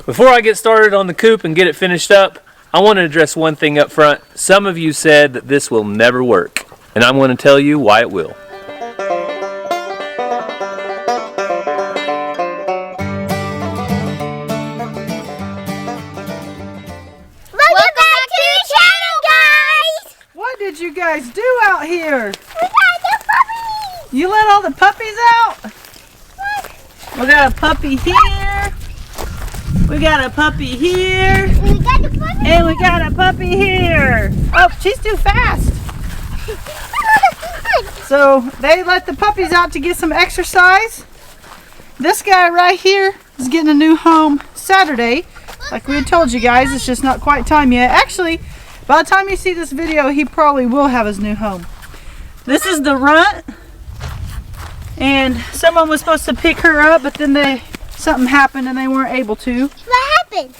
Before I get started on the coop and get it finished up, I want to address one thing up front. Some of you said that this will never work, and I'm going to tell you why it will. Welcome back to the channel, guys! What did you guys do out here? We got the puppies! You let all the puppies out? We got a puppy here. We got a puppy here. We got the puppies! And we got a puppy here. Oh, she's too fast. So they let the puppies out to get some exercise. This guy right here is getting a new home Saturday. Like we had told you guys, it's just not quite time yet. Actually, by the time you see this video, he probably will have his new home. This is the runt. And someone was supposed to pick her up, but then something happened and they weren't able to. What happened?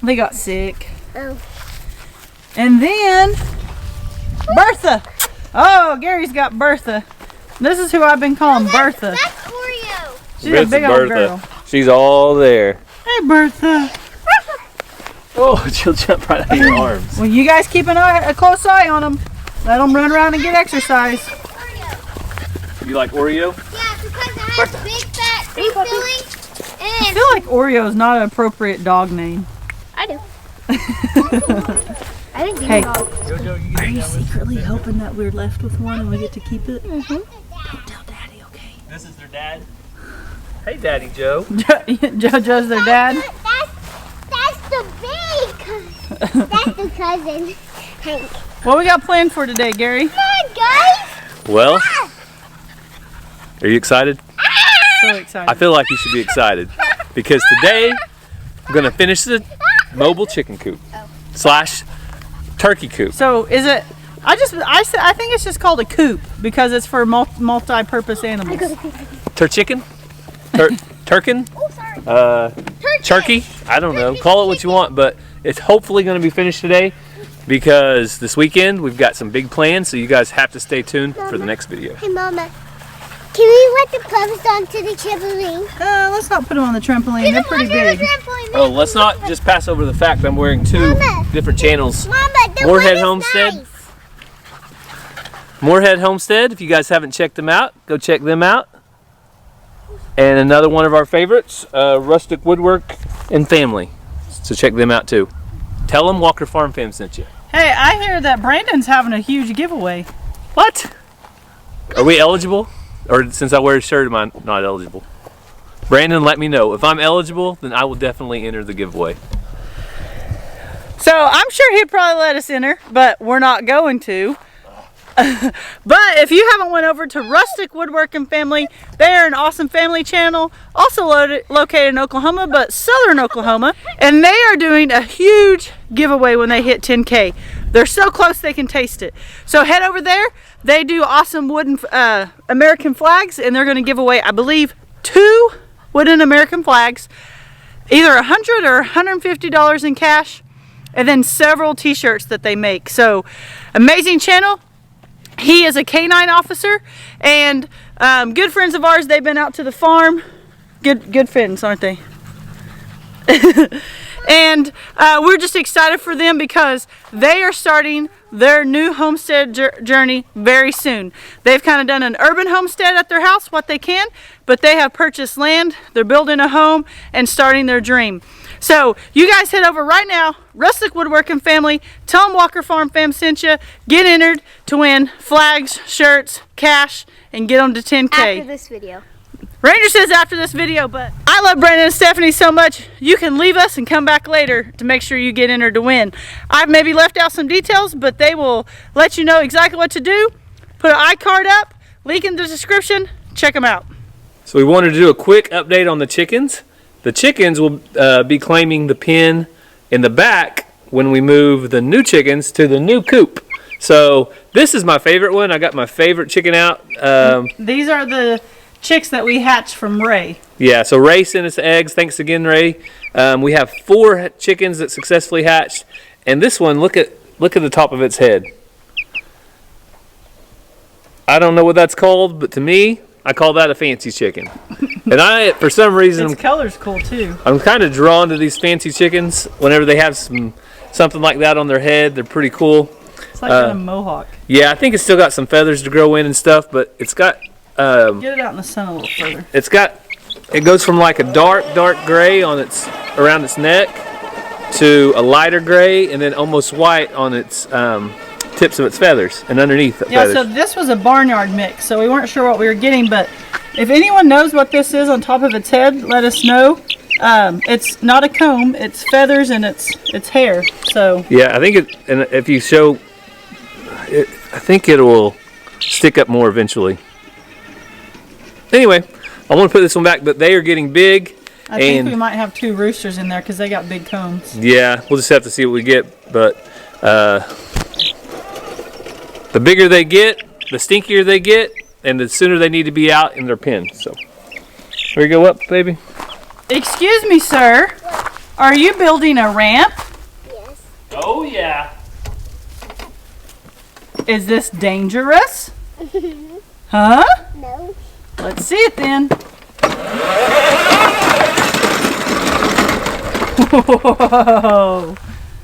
They got sick. Oh. And then Bertha. Oh, Gary's got Bertha. This is who I've been calling Bertha. That's Oreo. She's a big old girl. She's all there. Hey, Bertha. Oh, she'll jump right out of your arms. Well, you guys keep a close eye on them. Let them run around and get exercise. Oreo. You like Oreo? Yeah, because it has big fat filling. I feel like Oreo is not an appropriate dog name. I do. I didn't Hey, Jojo, are you secretly hoping that we're left with one and we get to keep it? Mm-hmm. Don't tell Daddy, okay? This is their dad. Hey, Daddy Joe. JoJo's their dad. That's the big cousin. That's the cousin, Hank. What we got planned for today, Gary? Come on, guys. Well, are you excited? So excited. I feel like you should be excited because today I'm going to finish the mobile chicken coop slash turkey coop. So is it? I think it's just called a coop because it's for multi-purpose animals. Chicken? Turkin? Oh, sorry. Turkey? I don't know. Call it what you want, but it's hopefully going to be finished today because this weekend we've got some big plans, so you guys have to stay tuned for the next video. Hey, Mama. Can we let the puppies onto the trampoline? Let's not put them on the trampoline. They're pretty big. Oh, let's not just pass over the fact I'm wearing two different channels. Mama, the Moorhead one is Homestead. nice. Moorhead Homestead, if you guys haven't checked them out, go check them out. And another one of our favorites, Rustic Woodwork and Family. So check them out too. Tell them Walker Farm Fam sent you. Hey, I hear that Brandon's having a huge giveaway. What? Are we eligible? Or since I wear a shirt, am I not eligible? Brandon, let me know. If I'm eligible, then I will definitely enter the giveaway. So I'm sure he'd probably let us enter, but we're not going to. But if you haven't went over to Rustic Woodwork and Family, they're an awesome family channel, also located in Oklahoma, but southern Oklahoma, and they are doing a huge giveaway when they hit 10K. They're so close they can taste it. So head over there. They do awesome wooden American flags, and they're going to give away, I believe, 2 wooden American flags, either $100 or $150 in cash, and then several t-shirts that they make. So amazing channel. He is a canine officer, and good friends of ours. They've been out to the farm. Good friends, aren't they? And we're just excited for them because they are starting their new homestead journey very soon. They've kind of done an urban homestead at their house, what they can, but they have purchased land. They're building a home and starting their dream. So you guys head over right now, Rustic Woodwork and Family. Tell them Walker Farm Fam sent you. Get entered to win flags, shirts, cash, and get them to 10K. After this video. Ranger says after this video, but I love Brandon and Stephanie so much, you can leave us and come back later to make sure you get entered to win. I've maybe left out some details, but they will let you know exactly what to do. Put an iCard up, link in the description, check them out. So we wanted to do a quick update on the chickens. The chickens will be claiming the pen in the back when we move the new chickens to the new coop. So this is my favorite one. I got my favorite chicken out. These are the chicks that we hatched from Ray. Yeah, so Ray sent us eggs. Thanks again, Ray. We have 4 chickens that successfully hatched, and this one, look at the top of its head. I don't know what that's called, but to me, I call that a fancy chicken. And for some reason, Its color's cool too. I'm kind of drawn to these fancy chickens. Whenever they have something like that on their head, they're pretty cool. It's like a mohawk. Yeah, I think it's still got some feathers to grow in and stuff, but it's got. Get it out in the sun a little further. It goes from like a dark gray on around its neck to a lighter gray, and then almost white on its tips of its feathers and underneath the feathers. So this was a barnyard mix, so we weren't sure what we were getting, but if anyone knows what this is on top of its head, let us know. It's not a comb, it's feathers and it's hair. So yeah, I think and if you show it, I think it will stick up more eventually. Anyway, I want to put this one back, but they are getting big. I think we might have 2 roosters in there because they got big combs. Yeah, we'll just have to see what we get, but the bigger they get, the stinkier they get, and the sooner they need to be out in their pen. So, here you go up, baby. Excuse me, sir. Are you building a ramp? Yes. Oh, yeah. Is this dangerous? Huh? No. Let's see it then. Whoa.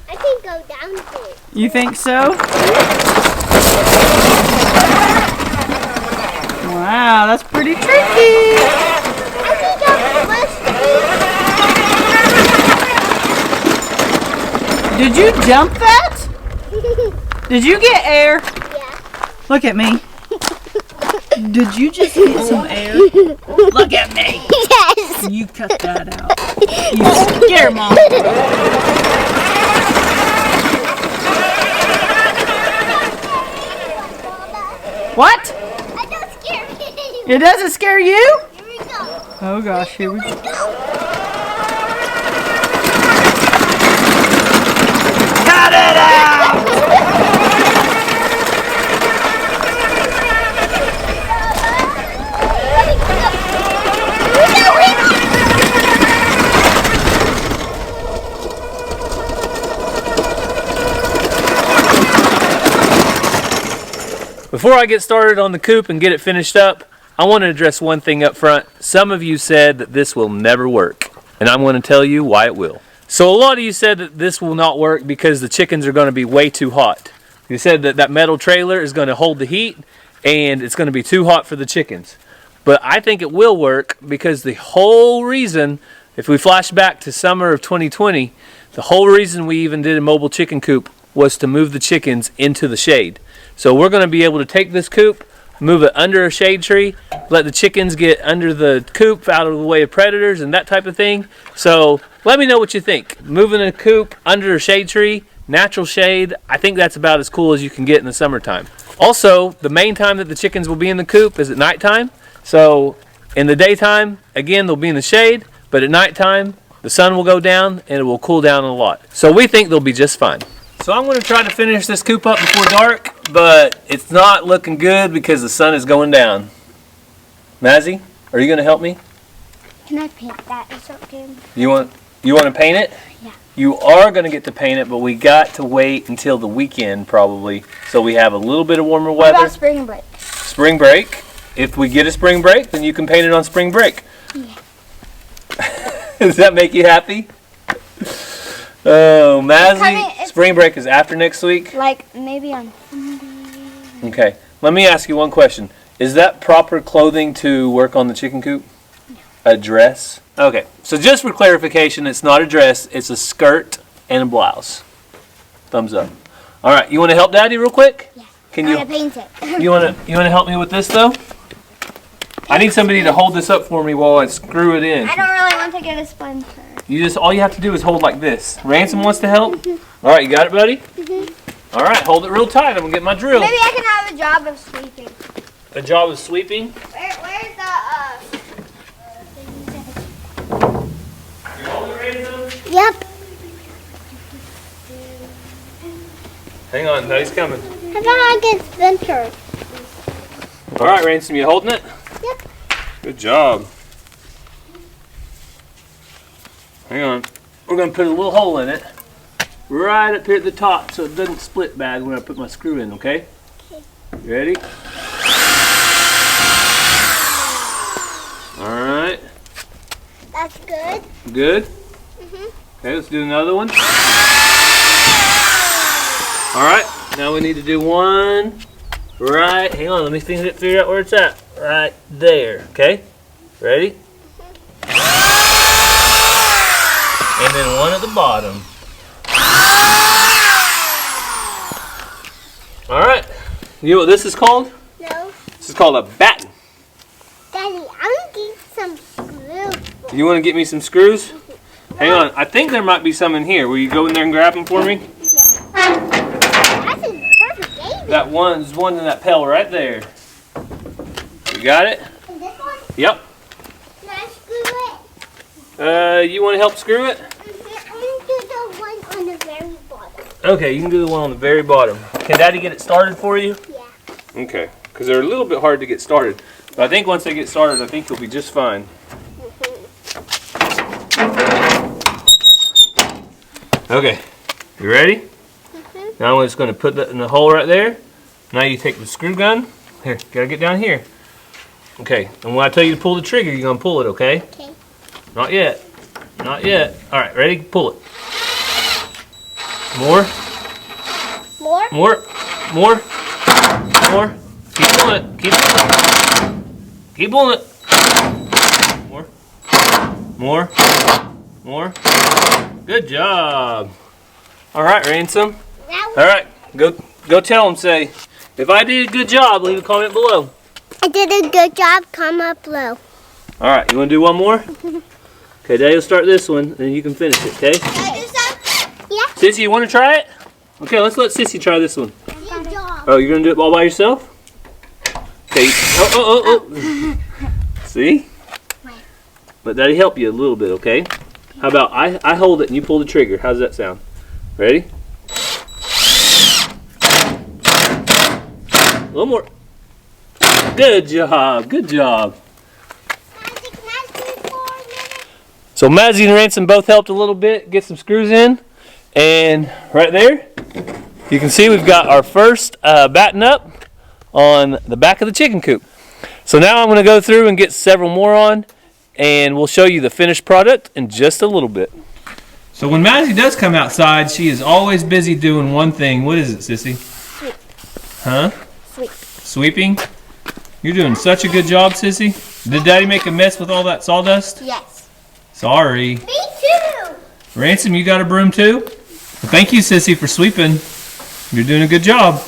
I can go down to it. You think so? Wow, that's pretty tricky. I think I'm Did you jump that? Did you get air? Yeah. Look at me. Did you just get some air? Look at me. Yes. You cut that out. You scare Mom. What? I don't scare me. It doesn't scare you? Here we go. Oh gosh, here we go. Cut it out! Before I get started on the coop and get it finished up, I want to address one thing up front. Some of you said that this will never work, and I'm going to tell you why it will. So a lot of you said that this will not work because the chickens are going to be way too hot. You said that that metal trailer is going to hold the heat, and it's going to be too hot for the chickens. But I think it will work because the whole reason, if we flash back to summer of 2020, the whole reason we even did a mobile chicken coop was to move the chickens into the shade. So we're going to be able to take this coop, move it under a shade tree, let the chickens get under the coop out of the way of predators and that type of thing. So let me know what you think. Moving a coop under a shade tree, natural shade, I think that's about as cool as you can get in the summertime. Also, the main time that the chickens will be in the coop is at nighttime. So in the daytime, again, they'll be in the shade, but at nighttime, the sun will go down and it will cool down a lot. So we think they'll be just fine. So I'm going to try to finish this coop up before dark, but it's not looking good because the sun is going down. Mazzy, are you going to help me? Can I paint that? It's okay. You want to paint it? Yeah. You are going to get to paint it, but we got to wait until the weekend probably, so we have a little bit of warmer What weather. about spring break? Spring break. If we get a spring break, then you can paint it on spring break. Yeah. Does that make you happy? Oh, Mazzy, spring break is after next week? Like maybe on Sunday. Okay. Let me ask you one question. Is that proper clothing to work on the chicken coop? No. A dress? Okay. So just for clarification, it's not a dress. It's a skirt and a blouse. Thumbs up. All right. You want to help Daddy real quick? Yeah. Can I you? want to paint it. You want to help me with this though? I need somebody to hold this up for me while I screw it in. I don't really want to get a splinter. All you have to do is hold like this. Ransom wants to help? All right, you got it, buddy? All right, hold it real tight. I'm going to get my drill. Maybe I can have a job of sweeping. A job of sweeping? Where's the You hold it, Ransom? Yep. Hang on, no, he's coming. How about I get splintered? All right, Ransom, you holding it? Yep. Good job. Hang on. We're going to put a little hole in it right up here at the top so it doesn't split bad when I put my screw in, okay? Okay. You ready? All right. That's good. Good? Mhm. Okay, let's do another one. All right, now we need to do one right. Hang on, let me figure out where it's at. Right there, okay? Ready? And then one at the bottom. All right, you know what this is called? No. This is called a batten. Daddy, I'm gonna get some screws. You want to get me some screws? Hang on, I think there might be some in here. Will you go in there and grab them for me? That's a perfect baby. That one's one in that pail right there. You got it? And this one? Yep. Can I screw it? You want to help screw it? I'm gonna do the one on the very bottom. Okay, you can do the one on the very bottom. Can Daddy get it started for you? Yeah. Okay, because they're a little bit hard to get started. But I think once they get started, I think you'll be just fine. Okay, you ready? Now I'm just going to put that in the hole right there. Now you take the screw gun. Here, gotta get down here. Okay, and when I tell you to pull the trigger, you're going to pull it, okay? Okay. Not yet. Not yet. All right, ready? Pull it. More. More? More. More. More. Keep pulling it. Keep pulling it. Keep pulling it. More. More. More. Good job. All right, Ransom. Now All right, go tell him, say, if I did a good job, leave a comment below. I did a good job. Comment below. All right, you want to do one more? Okay, Daddy will start this one, and you can finish it, okay? Can I do some? Yeah. Sissy, you want to try it? Okay, let's let Sissy try this one. Good job. Oh, you're going to do it all by yourself? Okay. Oh. See? Let Daddy help you a little bit, okay? How about I hold it and you pull the trigger. How does that sound? Ready? A little more. Good job. Good job. So Mazzy and Ransom both helped a little bit, get some screws in. And right there, you can see we've got our first batten up on the back of the chicken coop. So now I'm going to go through and get several more on, and we'll show you the finished product in just a little bit. So when Mazzy does come outside, she is always busy doing one thing. What is it, Sissy? Sweep. Huh? Sweep. Sweeping? You're doing such a good job, Sissy. Did Daddy make a mess with all that sawdust? Yes. Sorry. Me too. Ransom, you got a broom too? Well, thank you, Sissy, for sweeping. You're doing a good job.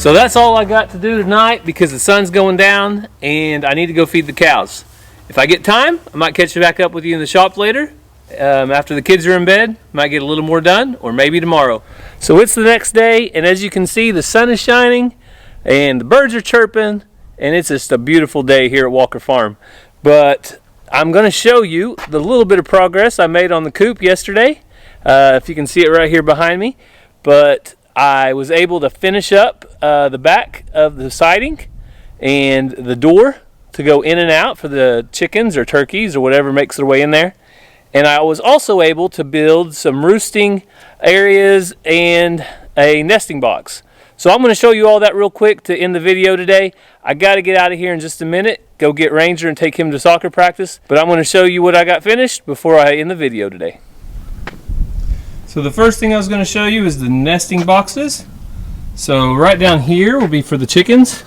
So that's all I got to do tonight because the sun's going down and I need to go feed the cows. If I get time, I might catch back up with you in the shop later. After the kids are in bed, might get a little more done, or maybe tomorrow. So it's the next day, and as you can see, the sun is shining and the birds are chirping, and it's just a beautiful day here at Walker Farm. But I'm going to show you the little bit of progress I made on the coop yesterday. If you can see it right here behind me. But I was able to finish up the back of the siding and the door to go in and out for the chickens or turkeys or whatever makes their way in there. And I was also able to build some roosting areas and a nesting box. So I'm going to show you all that real quick to end the video today. I got to get out of here in just a minute, go get Ranger and take him to soccer practice. But I'm going to show you what I got finished before I end the video today. So the first thing I was going to show you is the nesting boxes. So right down here will be for the chickens.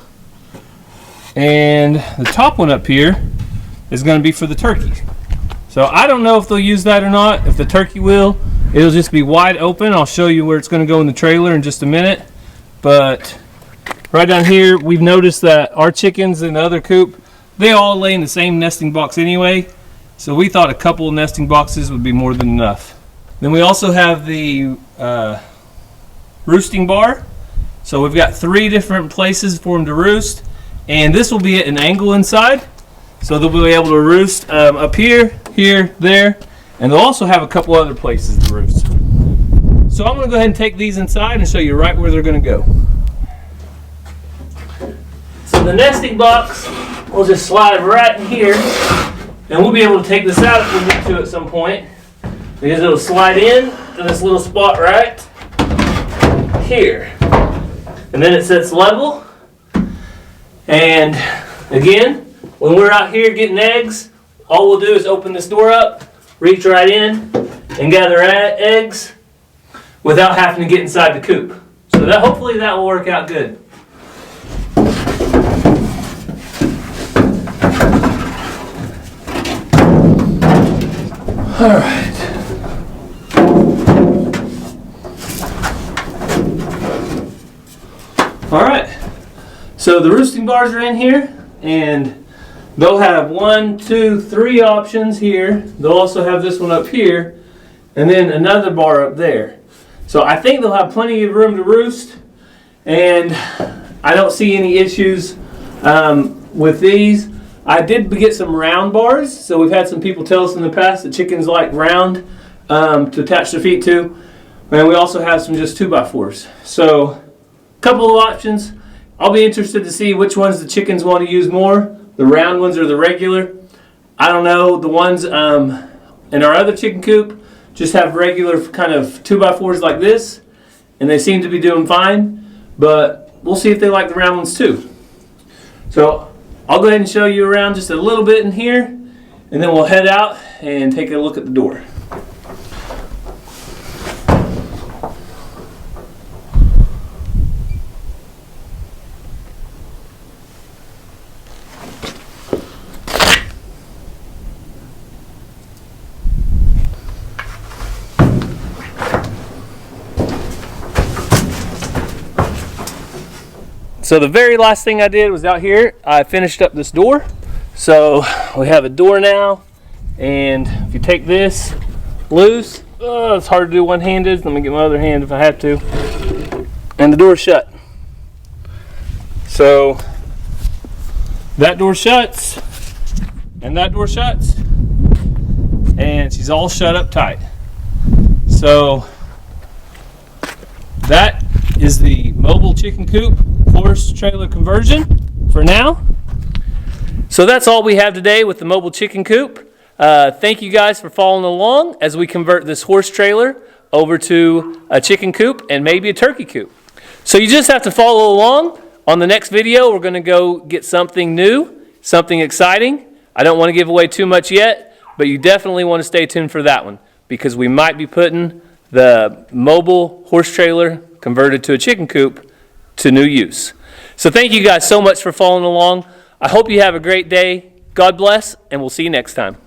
And the top one up here is going to be for the turkey. So I don't know if they'll use that or not. If the turkey will, it'll just be wide open. I'll show you where it's going to go in the trailer in just a minute. But right down here, we've noticed that our chickens in the other coop, they all lay in the same nesting box anyway. So we thought a couple of nesting boxes would be more than enough. Then we also have the roosting bar. So we've got 3 different places for them to roost. And this will be at an angle inside. So they'll be able to roost up here, here, there. And they'll also have a couple other places to roost. So I'm going to go ahead and take these inside and show you right where they're going to go. So the nesting box, we'll just slide right in here. And we'll be able to take this out if we need to at some point. Because it'll slide in to this little spot right here. And then it sits level. And again, when we're out here getting eggs, all we'll do is open this door up, reach right in, and gather eggs without having to get inside the coop. So that hopefully that will work out good. All right. All right. So the roosting bars are in here, and they'll have 1, 2, 3 options here. They'll also have this one up here, and then another bar up there. So I think they'll have plenty of room to roost, and I don't see any issues with these. I did get some round bars, so we've had some people tell us in the past that chickens like round to attach their feet to. And we also have some just 2x4s. So a couple of options. I'll be interested to see which ones the chickens want to use more, the round ones or the regular. I don't know, the ones in our other chicken coop just have regular kind of 2x4s like this, and they seem to be doing fine, but we'll see if they like the round ones too. So I'll go ahead and show you around just a little bit in here, and then we'll head out and take a look at the door. So the very last thing I did was out here, I finished up this door. So we have a door now, and if you take this loose, it's hard to do one-handed. Let me get my other hand if I have to. And the door's shut. So that door shuts, and that door shuts, and she's all shut up tight. So that is the mobile chicken coop horse trailer conversion for now. So that's all we have today with the mobile chicken coop. Thank you guys for following along as we convert this horse trailer over to a chicken coop and maybe a turkey coop. So you just have to follow along. On the next video, we're going to go get something new, something exciting. I don't want to give away too much yet, but you definitely want to stay tuned for that one because we might be putting the mobile horse trailer converted to a chicken coop to new use. So thank you guys so much for following along. I hope you have a great day. God bless, and we'll see you next time.